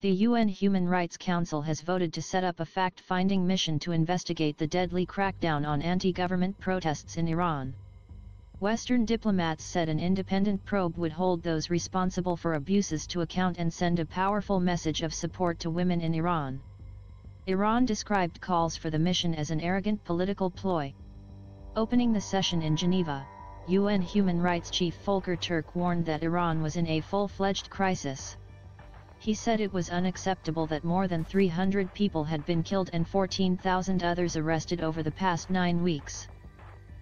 The UN Human Rights Council has voted to set up a fact-finding mission to investigate the deadly crackdown on anti-government protests in Iran. Western diplomats said an independent probe would hold those responsible for abuses to account and send a powerful message of support to women in Iran. Iran described calls for the mission as an arrogant political ploy. Opening the session in Geneva, UN Human Rights Chief Volker Turk warned that Iran was in a full-fledged crisis. He said it was unacceptable that more than 300 people had been killed and 14,000 others arrested over the past 9 weeks.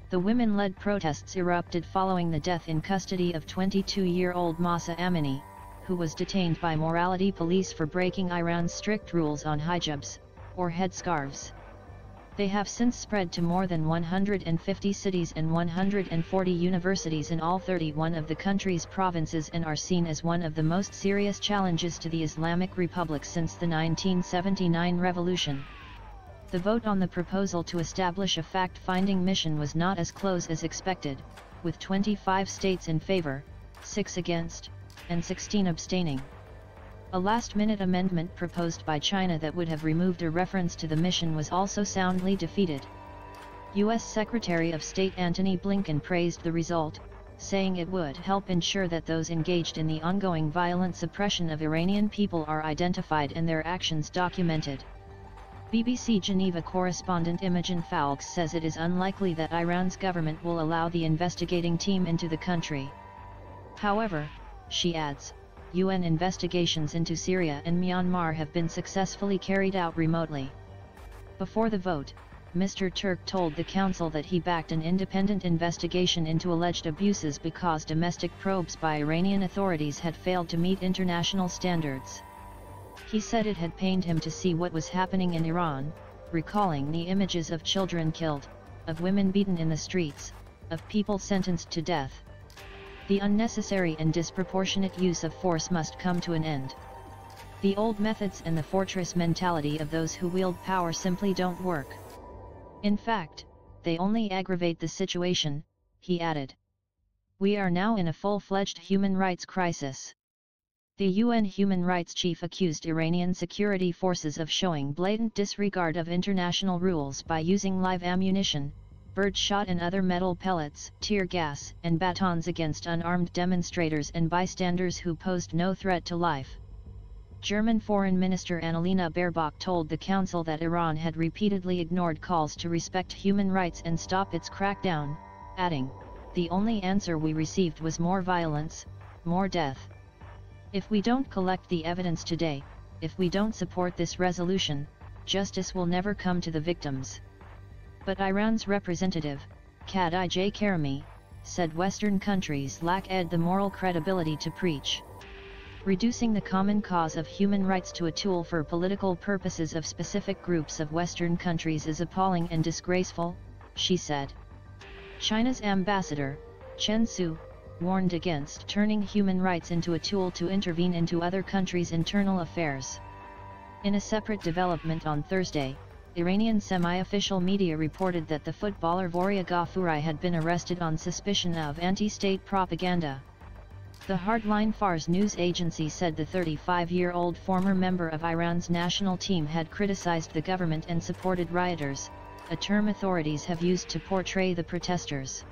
The women-led protests erupted following the death in custody of 22-year-old Mahsa Amini, who was detained by morality police for breaking Iran's strict rules on hijabs, or headscarves. They have since spread to more than 150 cities and 140 universities in all 31 of the country's provinces and are seen as one of the most serious challenges to the Islamic Republic since the 1979 revolution. The vote on the proposal to establish a fact-finding mission was not as close as expected, with 25 states in favor, 6 against, and 16 abstaining. A last-minute amendment proposed by China that would have removed a reference to the mission was also soundly defeated. U.S. Secretary of State Antony Blinken praised the result, saying it would help ensure that those engaged in the ongoing violent suppression of Iranian people are identified and their actions documented. BBC Geneva correspondent Imogen Fowles says it is unlikely that Iran's government will allow the investigating team into the country. However, she adds, UN investigations into Syria and Myanmar have been successfully carried out remotely. Before the vote, Mr. Turk told the Council that he backed an independent investigation into alleged abuses because domestic probes by Iranian authorities had failed to meet international standards. He said it had pained him to see what was happening in Iran, recalling the images of children killed, of women beaten in the streets, of people sentenced to death. The unnecessary and disproportionate use of force must come to an end. The old methods and the fortress mentality of those who wield power simply don't work. In fact, they only aggravate the situation, he added. We are now in a full-fledged human rights crisis. The UN human rights chief accused Iranian security forces of showing blatant disregard of international rules by using live ammunition, birdshot and other metal pellets, tear gas, and batons against unarmed demonstrators and bystanders who posed no threat to life. German Foreign Minister Annalena Baerbock told the Council that Iran had repeatedly ignored calls to respect human rights and stop its crackdown, adding, "The only answer we received was more violence, more death. If we don't collect the evidence today, if we don't support this resolution, justice will never come to the victims." But Iran's representative, Khadija Karimi, said Western countries lack the moral credibility to preach. Reducing the common cause of human rights to a tool for political purposes of specific groups of Western countries is appalling and disgraceful, she said. China's ambassador, Chen Su, warned against turning human rights into a tool to intervene into other countries' internal affairs. In a separate development on Thursday, Iranian semi-official media reported that the footballer Voria Ghafouri had been arrested on suspicion of anti-state propaganda. The hardline Fars news agency said the 35-year-old former member of Iran's national team had criticized the government and supported rioters, a term authorities have used to portray the protesters.